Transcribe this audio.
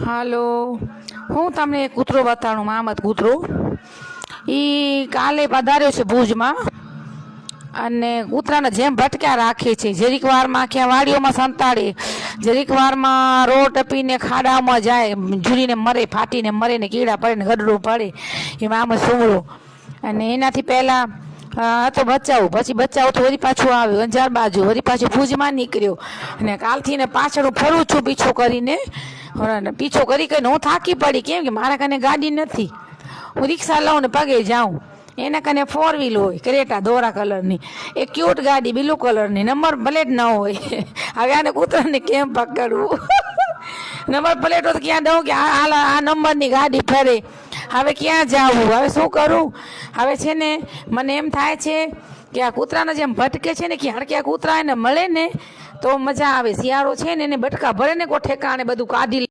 હાલો, હું તમને એક કૂતરો બતાડું, મામદ કૂતરો. એ કાલે પધાર્યો છે ભુજમાં અને કૂતરાને જેમ ભટક્યા રાખે છે. જરીક વારમાં ક્યાં વાડીઓમાં સંતાડે, જરીક વારમાં રોડ ટપીને ખાડામાં જાય, ઝૂલીને મરે, ફાટીને મરે ને કીડા પડે ને ગડડું પડે. એ મામદ સુમરો. અને એનાથી પહેલાં હતો બચાવ, પછી બચાવ તો વળી પાછું આવ્યું અંજાર બાજુ, વળી પાછું ભુજમાં નીકળ્યો. અને કાલથી ને પાછળ હું ફરું છું પીછો કરીને, પીછો કરી કરીને હું થાકી પડી. કેમ કે મારા કને ગાડી નથી, હું રિક્ષા લઉં ને પગે જાઉં. એના કને 4 વ્હીલ હોય, ક્રેટા દોરા કલરની, એક ક્યુટ ગાડી બ્લુ કલરની, નંબર પ્લેટ ન હોય. હવે આને કૂતરાને કેમ પકડવું? નંબર પ્લેટ હોય તો ક્યાં દઉં કે આ નંબરની ગાડી ફરે? હવે ક્યાં જાવું? હવે શું કરું? હવે છે ને મને એમ થાય છે કે આ કૂતરાને જેમ ભટકે છે ને, ક્યાં ક્યાં કૂતરા એને મળે ને તો મજા આવે. શિયાળો છે ને એને બટકા ભરે ને કોઈ ઠેકાણે બધું કાઢી